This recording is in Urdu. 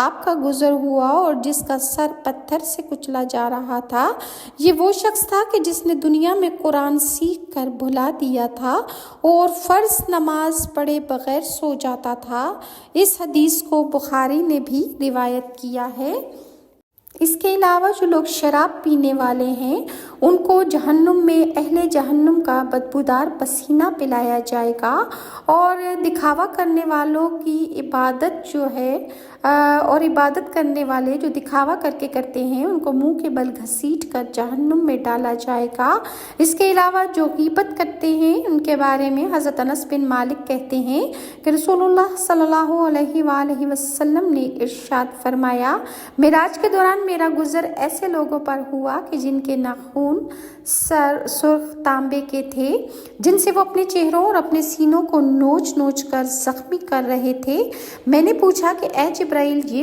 آپ کا گزر ہوا اور جس کا سر پتھر سے کچلا جا رہا تھا، یہ وہ شخص تھا کہ جس نے دنیا میں قرآن سیکھ کر بھلا دیا تھا اور فرض نماز پڑھے بغیر سو جاتا تھا۔ اس حدیث کو بخاری نے بھی روایت کیا ہے۔ اس کے علاوہ جو لوگ شراب پینے والے ہیں ان کو جہنم میں اہل جہنم کا بدبودار پسینہ پلایا جائے گا، اور دکھاوا کرنے والوں کی عبادت جو ہے اور عبادت کرنے والے جو دکھاوا کر کے کرتے ہیں ان کو منہ کے بل گھسیٹ کر جہنم میں ڈالا جائے گا۔ اس کے علاوہ جو غیبت کرتے ہیں ان کے بارے میں حضرت انس بن مالک کہتے ہیں کہ رسول اللہ صلی اللہ علیہ وآلہ وسلم نے ارشاد فرمایا، معراج کے دوران میرا گزر ایسے لوگوں پر ہوا کہ جن کے ناخن سرخ تانبے کے تھے، جن سے وہ اپنے چہروں اور اپنے سینوں کو نوچ نوچ کر زخمی کر رہے تھے۔ میں نے پوچھا کہ اے جبرائیل، یہ